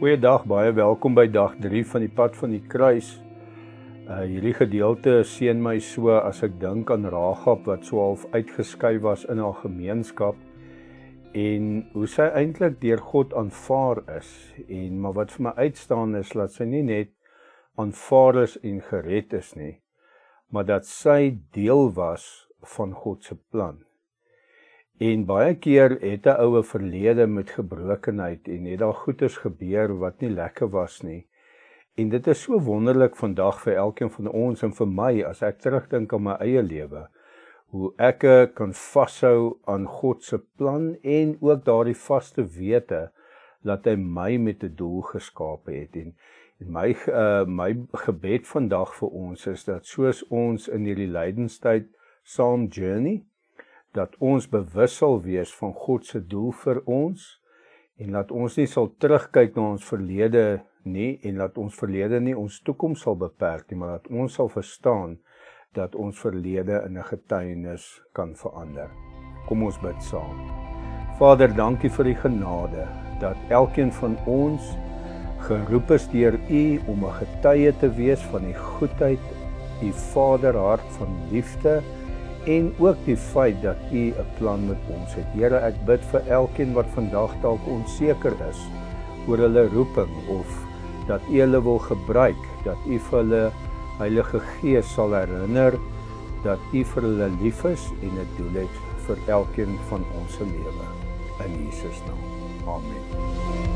Goeiedag, baie welkom by dag 3 van die pad van die kruis. Hierdie gedeelte seën my so as ek dink aan Rahab wat so half uitgeskei was in haar gemeenskap en hoe sy eintlik deur God aanvaar is. Maar wat vir my uitstaan is dat sy nie net aanvaar is en gered is nie, maar dat sy deel was van God se plan. En baie keer het 'n oue verlede met gebrokenheid en het daar goeders gebeur wat nie lekker was nie. En dit is so wonderlik vandag vir elkeen van ons en vir my as ek terugdink aan my eie lewe, hoe ek kan vashou aan God se plan en ook daardie vaste wete dat hy my met 'n doel geskape het. En my gebed vandag vir ons is dat soos ons in hierdie lydenstyd saam journey, dat ons bewus sal wees van God se doel vir ons en dat ons nie sal terugkyk na ons verlede nie en dat ons verlede nie ons toekoms sal beperk nie, maar dat ons sal verstaan dat ons verlede in 'n getuienis kan verander. Kom ons bid saam. Vader, dankie vir die genade dat elkeen van ons geroep is deur U om 'n getuie te wees van die goedheid, U Vaderhart van liefde en ook die feit dat U 'n plan met ons het. Here, ek bid vir elkeen wat vandag dalk onseker is oor hulle roeping of dat U hulle wil gebruik, dat U vir hulle Heilige Gees sal herinner dat U vir hulle lief is en 'n doel het vir elkeen van ons se lewe. In Jesus naam. Amen.